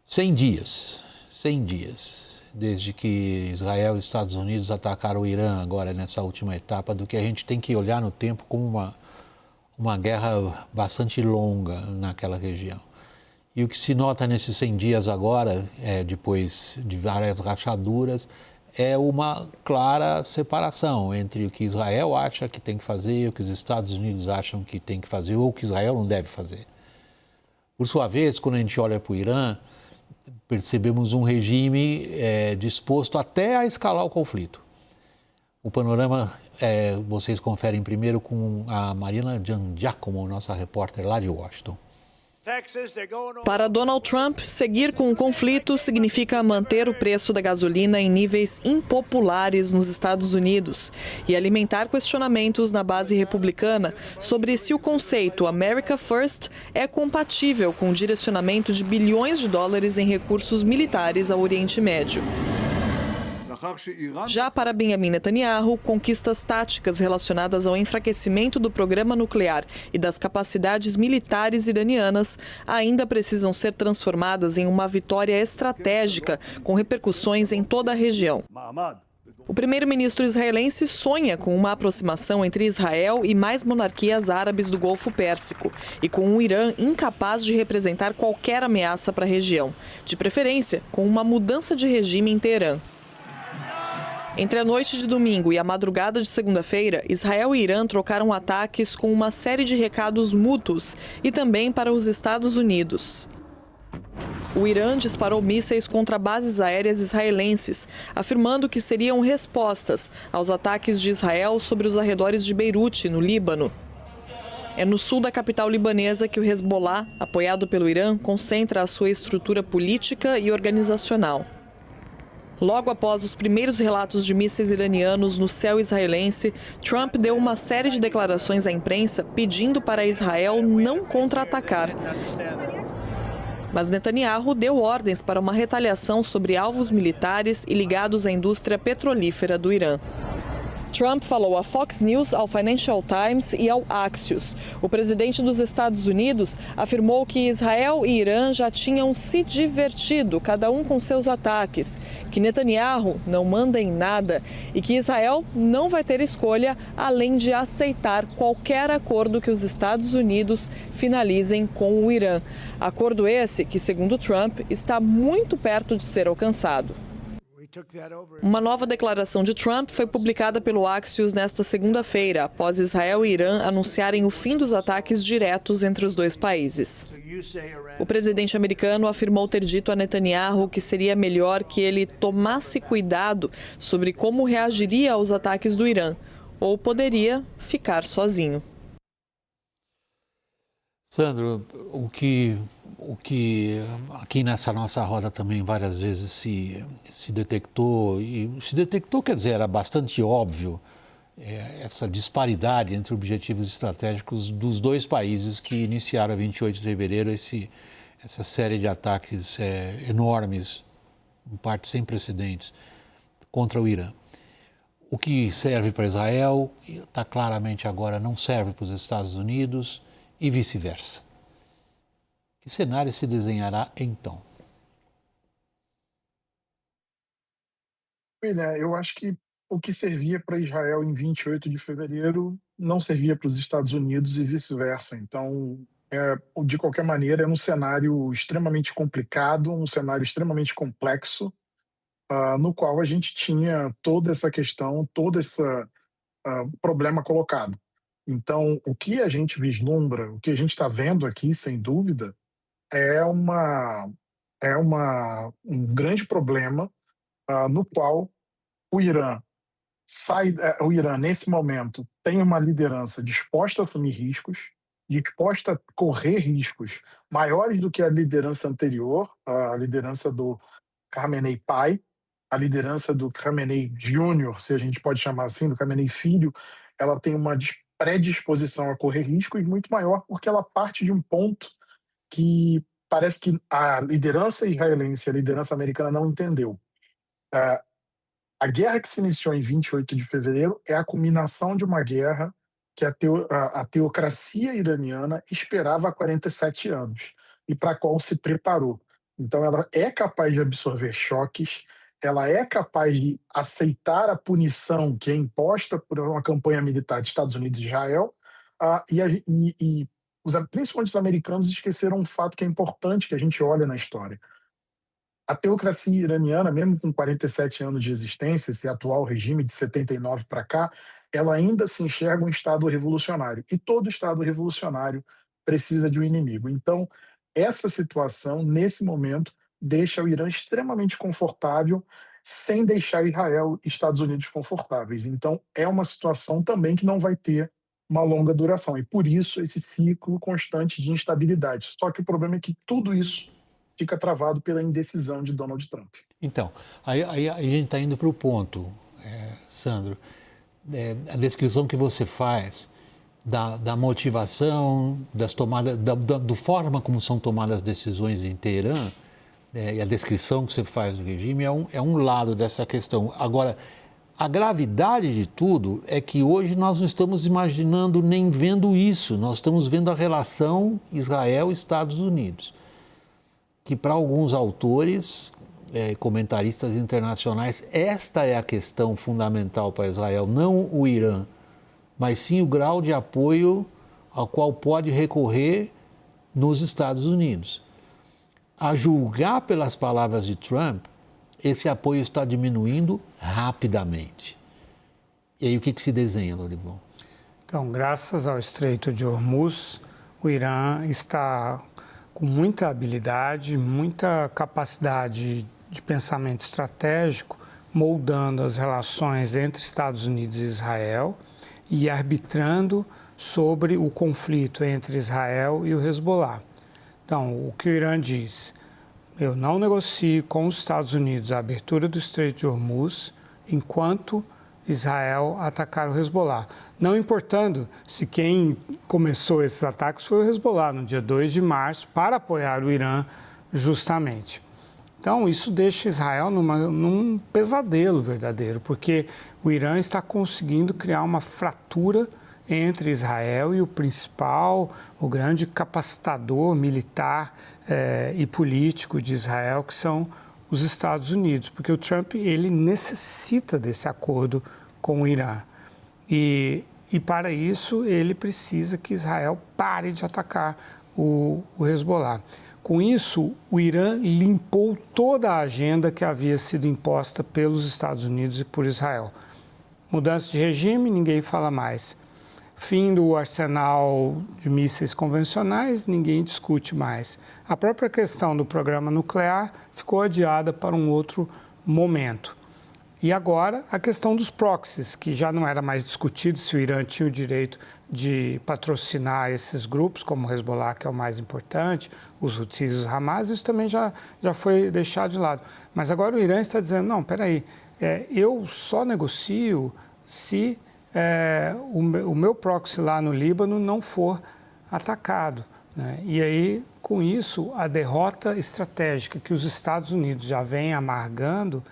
100 dias, 100 dias, desde que Israel e Estados Unidos atacaram o Irã agora nessa última etapa, do que a gente tem que olhar no tempo como uma guerra bastante longa naquela região. E o que se nota nesses 100 dias agora, depois de várias rachaduras, é uma clara separação entre o que Israel acha que tem que fazer e o que os Estados Unidos acham que tem que fazer ou que Israel não deve fazer. Por sua vez, quando a gente olha para o Irã, percebemos um regime disposto até a escalar o conflito. O panorama vocês conferem primeiro com a Mariana Giangiacomo, nossa repórter lá de Washington. Para Donald Trump, seguir com o conflito significa manter o preço da gasolina em níveis impopulares nos Estados Unidos e alimentar questionamentos na base republicana sobre se o conceito America First é compatível com o direcionamento de bilhões de dólares em recursos militares ao Oriente Médio. Já para Benjamin Netanyahu, conquistas táticas relacionadas ao enfraquecimento do programa nuclear e das capacidades militares iranianas ainda precisam ser transformadas em uma vitória estratégica com repercussões em toda a região. O primeiro-ministro israelense sonha com uma aproximação entre Israel e mais monarquias árabes do Golfo Pérsico e com o Irã incapaz de representar qualquer ameaça para a região, de preferência com uma mudança de regime em Teherã. Entre a noite de domingo e a madrugada de segunda-feira, Israel e Irã trocaram ataques com uma série de recados mútuos e também para os Estados Unidos. O Irã disparou mísseis contra bases aéreas israelenses, afirmando que seriam respostas aos ataques de Israel sobre os arredores de Beirute, no Líbano. É no sul da capital libanesa que o Hezbollah, apoiado pelo Irã, concentra a sua estrutura política e organizacional. Logo após os primeiros relatos de mísseis iranianos no céu israelense, Trump deu uma série de declarações à imprensa pedindo para Israel não contra-atacar. Mas Netanyahu deu ordens para uma retaliação sobre alvos militares e ligados à indústria petrolífera do Irã. Trump falou à Fox News, ao Financial Times e ao Axios. O presidente dos Estados Unidos afirmou que Israel e Irã já tinham se divertido, cada um com seus ataques, que Netanyahu não manda em nada e que Israel não vai ter escolha além de aceitar qualquer acordo que os Estados Unidos finalizem com o Irã. Acordo esse que, segundo Trump, está muito perto de ser alcançado. Uma nova declaração de Trump foi publicada pelo Axios nesta segunda-feira, após Israel e Irã anunciarem o fim dos ataques diretos entre os dois países. O presidente americano afirmou ter dito a Netanyahu que seria melhor que ele tomasse cuidado sobre como reagiria aos ataques do Irã, ou poderia ficar sozinho. Sandro, o que aqui nessa nossa roda também várias vezes se detectou, quer dizer, era bastante óbvio essa disparidade entre objetivos estratégicos dos dois países que iniciaram a 28 de fevereiro essa série de ataques enormes, em parte sem precedentes, contra o Irã. O que serve para Israel, está claramente agora, não serve para os Estados Unidos e vice-versa. Que cenário se desenhará então? Eu acho que o que servia para Israel em 28 de fevereiro não servia para os Estados Unidos e vice-versa. Então, de qualquer maneira, é um cenário extremamente complicado, um cenário extremamente complexo, no qual a gente tinha toda essa questão, todo esse problema colocado. Então, o que a gente vislumbra, o que a gente está vendo aqui, sem dúvida, é um grande problema no qual o Irã nesse momento tem uma liderança disposta a assumir riscos, disposta a correr riscos maiores do que a liderança anterior, a liderança do Khamenei pai, a liderança do Khamenei Júnior, se a gente pode chamar assim, do Khamenei filho. Ela tem uma predisposição a correr riscos muito maior, porque ela parte de um ponto que parece que a liderança israelense e a liderança americana não entendeu. A guerra que se iniciou em 28 de fevereiro é a culminação de uma guerra que a teocracia iraniana esperava há 47 anos e para a qual se preparou. Então, ela é capaz de absorver choques, ela é capaz de aceitar a punição que é imposta por uma campanha militar de Estados Unidos e Israel, principalmente os americanos esqueceram um fato que é importante que a gente olha na história. A teocracia iraniana, mesmo com 47 anos de existência, esse atual regime de 79 para cá, ela ainda se enxerga um Estado revolucionário. E todo Estado revolucionário precisa de um inimigo. Então, essa situação, nesse momento, deixa o Irã extremamente confortável, sem deixar Israel e Estados Unidos confortáveis. Então, é uma situação também que não vai ter uma longa duração. E por isso, esse ciclo constante de instabilidade. Só que o problema é que tudo isso fica travado pela indecisão de Donald Trump. Então, aí a gente está indo para o ponto, Sandro, a descrição que você faz da motivação, das tomadas, do forma como são tomadas as decisões em Teherã, e a descrição que você faz do regime é um lado dessa questão. Agora, a gravidade de tudo é que hoje nós não estamos imaginando nem vendo isso, nós estamos vendo a relação Israel-Estados Unidos, que para alguns autores, comentaristas internacionais, esta é a questão fundamental para Israel, não o Irã, mas sim o grau de apoio ao qual pode recorrer nos Estados Unidos. A julgar pelas palavras de Trump, esse apoio está diminuindo rapidamente. E aí o que se desenha, Lorival? Então, graças ao Estreito de Hormuz, o Irã está com muita habilidade, muita capacidade de pensamento estratégico, moldando as relações entre Estados Unidos e Israel e arbitrando sobre o conflito entre Israel e o Hezbollah. Então, o que o Irã diz? Eu não negocio com os Estados Unidos a abertura do Estreito de Hormuz enquanto Israel atacar o Hezbollah. Não importando se quem começou esses ataques foi o Hezbollah no dia 2 de março para apoiar o Irã justamente. Então, isso deixa Israel num pesadelo verdadeiro, porque o Irã está conseguindo criar uma fratura entre Israel e o principal, o grande capacitador militar e político de Israel, que são os Estados Unidos, porque o Trump ele necessita desse acordo com o Irã. E para isso ele precisa que Israel pare de atacar o Hezbollah. Com isso, o Irã limpou toda a agenda que havia sido imposta pelos Estados Unidos e por Israel. Mudança de regime, ninguém fala mais. Fim do arsenal de mísseis convencionais, ninguém discute mais. A própria questão do programa nuclear ficou adiada para um outro momento. E agora a questão dos proxies, que já não era mais discutido se o Irã tinha o direito de patrocinar esses grupos, como o Hezbollah, que é o mais importante, os Houthis e os Hamas, isso também já foi deixado de lado. Mas agora o Irã está dizendo, não, peraí, eu só negocio se o meu proxy lá no Líbano não for atacado, né? E aí, com isso, a derrota estratégica que os Estados Unidos já vêm amargando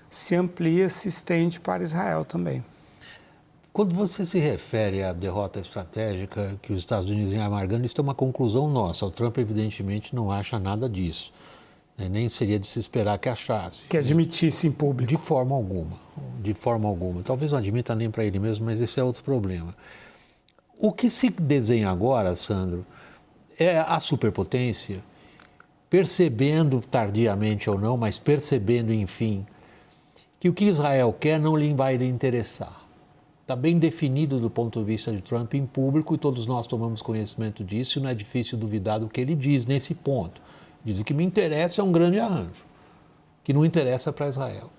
se amplia, se estende para Israel também. Quando você se refere à derrota estratégica que os Estados Unidos vêm amargando, isso é uma conclusão nossa. O Trump, evidentemente, não acha nada disso. Nem seria de se esperar que achasse. Que admitisse em público. De forma alguma. De forma alguma. Talvez não admita nem para ele mesmo, mas esse é outro problema. O que se desenha agora, Sandro, é a superpotência, percebendo tardiamente ou não, mas percebendo, enfim, que o que Israel quer não lhe vai lhe interessar. Está bem definido do ponto de vista de Trump em público e todos nós tomamos conhecimento disso e não é difícil duvidar do que ele diz nesse ponto. Diz o que me interessa é um grande arranjo, que não interessa para Israel.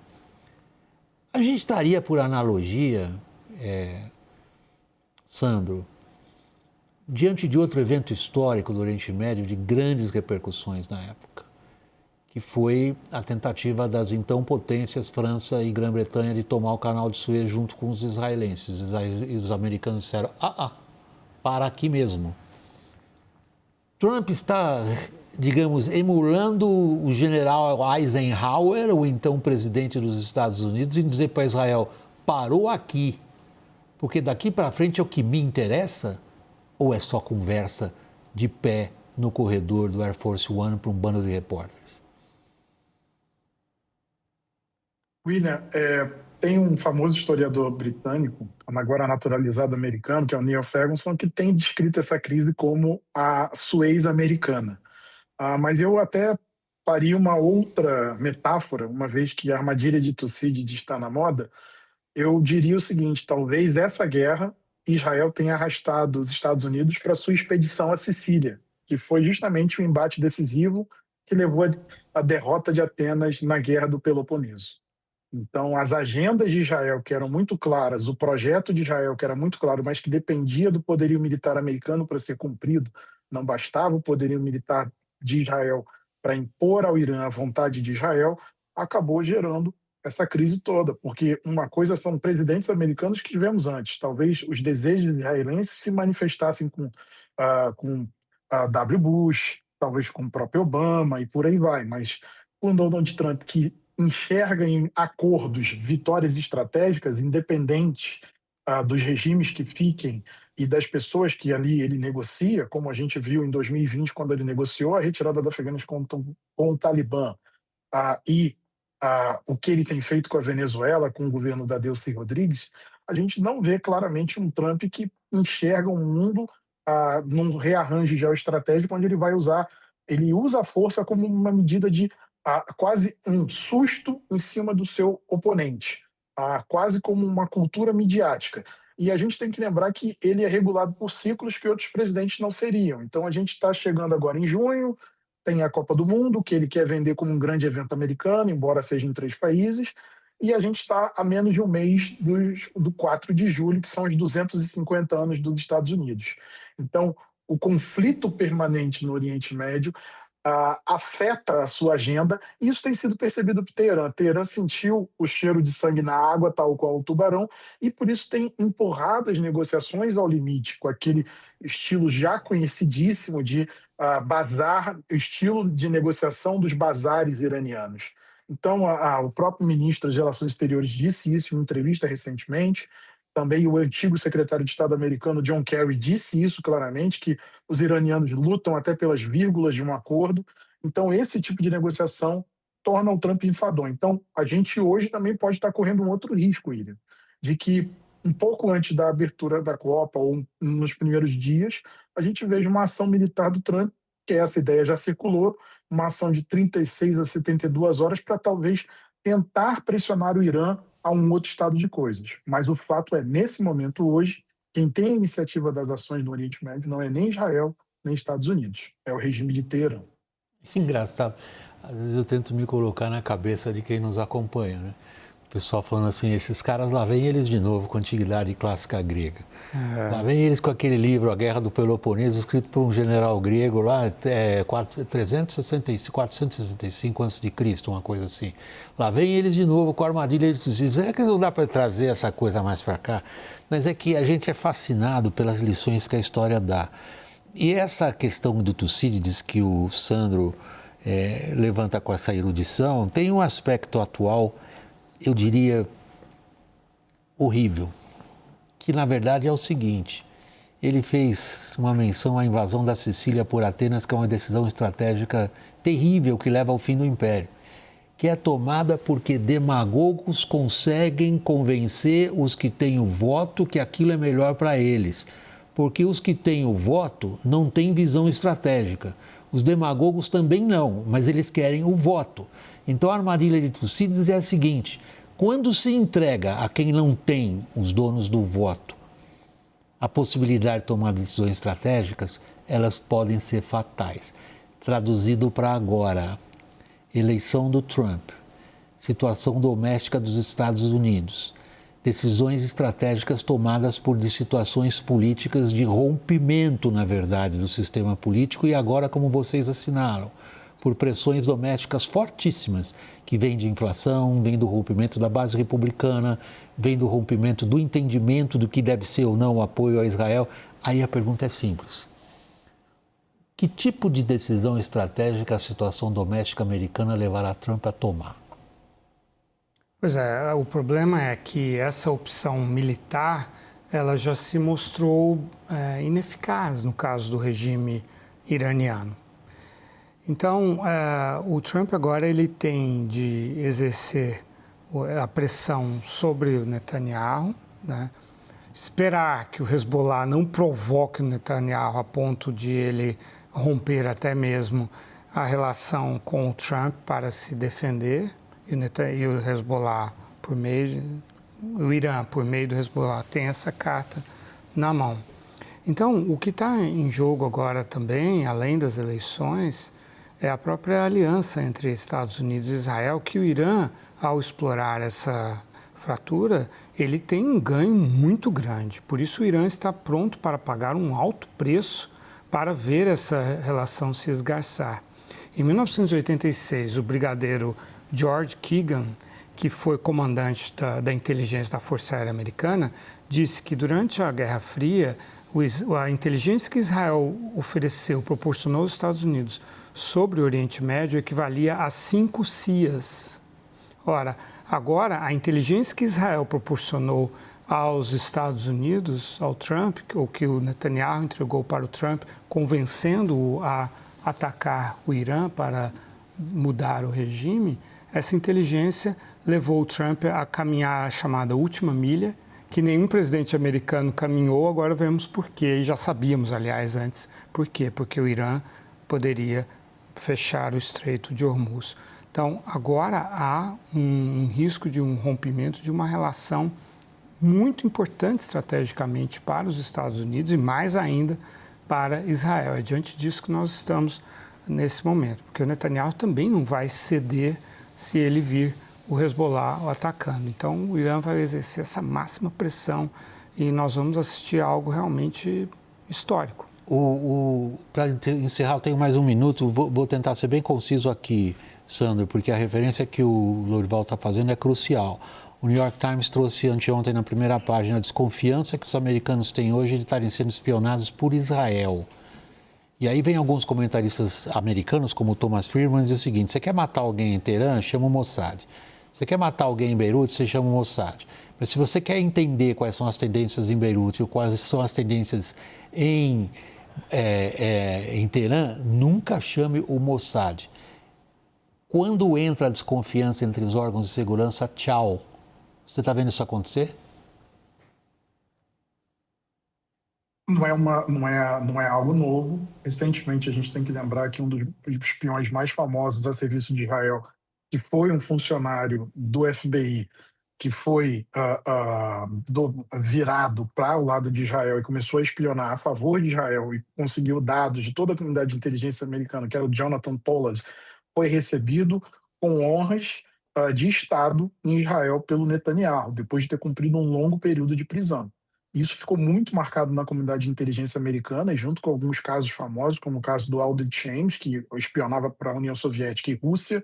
A gente estaria, por analogia, Sandro, diante de outro evento histórico do Oriente Médio de grandes repercussões na época, que foi a tentativa das então potências França e Grã-Bretanha de tomar o Canal de Suez junto com os israelenses. E os americanos disseram, para aqui mesmo. Trump está, digamos, emulando o general Eisenhower, o então presidente dos Estados Unidos, em dizer para Israel, parou aqui, porque daqui para frente é o que me interessa, ou é só conversa de pé no corredor do Air Force One para um bando de repórteres? William, tem um famoso historiador britânico, agora naturalizado americano, que é o Neil Ferguson, que tem descrito essa crise como a Suez americana. Mas eu até faria uma outra metáfora, uma vez que a armadilha de Tucídides está na moda. Eu diria o seguinte: talvez essa guerra Israel tenha arrastado os Estados Unidos para sua expedição à Sicília, que foi justamente o embate decisivo que levou à derrota de Atenas na Guerra do Peloponeso. Então, as agendas de Israel, que eram muito claras, o projeto de Israel, que era muito claro, mas que dependia do poderio militar americano para ser cumprido, não bastava o poderio militar de Israel para impor ao Irã a vontade de Israel, acabou gerando essa crise toda, porque uma coisa são presidentes americanos que tivemos antes, talvez os desejos israelenses se manifestassem com W. Bush, talvez com o próprio Obama e por aí vai, mas com Donald Trump, que enxerga em acordos vitórias estratégicas, independentes dos regimes que fiquem e das pessoas que ali ele negocia, como a gente viu em 2020, quando ele negociou a retirada do Afeganistão com o Talibã, e o que ele tem feito com a Venezuela, com o governo da Delcy Rodrigues, a gente não vê claramente um Trump que enxerga um mundo num rearranjo geoestratégico onde ele usa a força como uma medida de quase um susto em cima do seu oponente, quase como uma cultura midiática. E a gente tem que lembrar que ele é regulado por ciclos que outros presidentes não seriam. Então a gente está chegando agora em junho, tem a Copa do Mundo, que ele quer vender como um grande evento americano, embora seja em 3 países, e a gente está a menos de um mês do 4 de julho, que são os 250 anos dos Estados Unidos. Então, o conflito permanente no Oriente Médio afeta a sua agenda, e isso tem sido percebido por Teherã. Teherã sentiu o cheiro de sangue na água, tal qual o tubarão, e por isso tem empurrado as negociações ao limite, com aquele estilo já conhecidíssimo de bazar, estilo de negociação dos bazares iranianos. Então, o próprio ministro das Relações Exteriores disse isso em uma entrevista recentemente. Também o antigo secretário de Estado americano, John Kerry, disse isso claramente, que os iranianos lutam até pelas vírgulas de um acordo. Então, esse tipo de negociação torna o Trump enfadonho. Então, a gente hoje também pode estar correndo um outro risco, William, de que um pouco antes da abertura da Copa ou nos primeiros dias, a gente veja uma ação militar do Trump, que essa ideia já circulou, uma ação de 36 a 72 horas para talvez tentar pressionar o Irã a um outro estado de coisas. Mas o fato é, nesse momento hoje, quem tem a iniciativa das ações no Oriente Médio não é nem Israel, nem Estados Unidos. É o regime de Teherã. Engraçado. Às vezes eu tento me colocar na cabeça de quem nos acompanha, né? O pessoal falando assim, esses caras lá vêm eles de novo com a antiguidade clássica grega. Lá vem eles com aquele livro, A Guerra do Peloponeso, escrito por um general grego lá, 465 a.C., uma coisa assim. Lá vem eles de novo com a armadilha de Tucídides. Será que não dá para trazer essa coisa mais para cá? Mas é que a gente é fascinado pelas lições que a história dá. E essa questão do Tucídides que o Sandro levanta com essa erudição, tem um aspecto atual, eu diria, horrível, que na verdade é o seguinte: ele fez uma menção à invasão da Sicília por Atenas, que é uma decisão estratégica terrível que leva ao fim do Império, que é tomada porque demagogos conseguem convencer os que têm o voto que aquilo é melhor para eles, porque os que têm o voto não têm visão estratégica. Os demagogos também não, mas eles querem o voto. Então a armadilha de Tucídides é a seguinte: quando se entrega a quem não tem, os donos do voto, a possibilidade de tomar decisões estratégicas, elas podem ser fatais. Traduzido para agora, eleição do Trump, situação doméstica dos Estados Unidos, decisões estratégicas tomadas por situações políticas de rompimento, na verdade, do sistema político, e agora, como vocês assinalam, por pressões domésticas fortíssimas, que vêm de inflação, vêm do rompimento da base republicana, vêm do rompimento do entendimento do que deve ser ou não o apoio a Israel. Aí a pergunta é simples: que tipo de decisão estratégica a situação doméstica americana levará Trump a tomar? Pois é, o problema é que essa opção militar, ela já se mostrou ineficaz no caso do regime iraniano. Então, o Trump agora ele tem de exercer a pressão sobre o Netanyahu, né? Esperar que o Hezbollah não provoque o Netanyahu a ponto de ele romper até mesmo a relação com o Trump para se defender, e o Hezbollah, o Irã, por meio do Hezbollah, tem essa carta na mão. Então, o que está em jogo agora também, além das eleições, é a própria aliança entre Estados Unidos e Israel, que o Irã, ao explorar essa fratura, ele tem um ganho muito grande. Por isso o Irã está pronto para pagar um alto preço para ver essa relação se esgarçar. Em 1986, o brigadeiro George Keegan, que foi comandante da inteligência da Força Aérea Americana, disse que durante a Guerra Fria, a inteligência que Israel proporcionou aos Estados Unidos sobre o Oriente Médio equivalia a 5 CIAs. Ora, agora, a inteligência que Israel proporcionou aos Estados Unidos, ao Trump, ou que o Netanyahu entregou para o Trump, convencendo-o a atacar o Irã para mudar o regime, essa inteligência levou o Trump a caminhar a chamada última milha, que nenhum presidente americano caminhou, agora vemos por quê, e já sabíamos, aliás, antes por quê, porque o Irã poderia fechar o Estreito de Hormuz. Então, agora há um risco de um rompimento de uma relação muito importante estrategicamente para os Estados Unidos e mais ainda para Israel. É diante disso que nós estamos nesse momento, porque o Netanyahu também não vai ceder se ele vir o Hezbollah atacando. Então, o Irã vai exercer essa máxima pressão e nós vamos assistir a algo realmente histórico. Para encerrar, eu tenho mais um minuto, vou tentar ser bem conciso aqui, Sandro, porque a referência que o Lorival está fazendo é crucial. O New York Times trouxe anteontem na primeira página a desconfiança que os americanos têm hoje de estarem sendo espionados por Israel. E aí vem alguns comentaristas americanos, como o Thomas Friedman, e diz o seguinte: você quer matar alguém em Teherã, chama o Mossad. Você quer matar alguém em Beirute, você chama o Mossad. Mas se você quer entender quais são as tendências em Beirute ou quais são as tendências em Teherã, nunca chame o Mossad. Quando entra a desconfiança entre os órgãos de segurança, tchau. Você está vendo isso acontecer? Não é algo novo. Recentemente, a gente tem que lembrar que um dos espiões mais famosos a serviço de Israel, que foi um funcionário do FBI, que foi virado para o lado de Israel e começou a espionar a favor de Israel e conseguiu dados de toda a comunidade de inteligência americana, que era o Jonathan Pollard, foi recebido com honras de Estado em Israel pelo Netanyahu, depois de ter cumprido um longo período de prisão. Isso ficou muito marcado na comunidade de inteligência americana, e junto com alguns casos famosos, como o caso do Aldrich Ames, que espionava para a União Soviética e Rússia,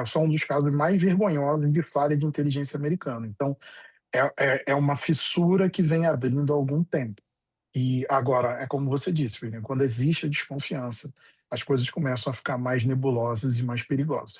são um dos casos mais vergonhosos de falha de inteligência americana. Então, é uma fissura que vem abrindo há algum tempo. E agora, é como você disse, William, quando existe a desconfiança, as coisas começam a ficar mais nebulosas e mais perigosas.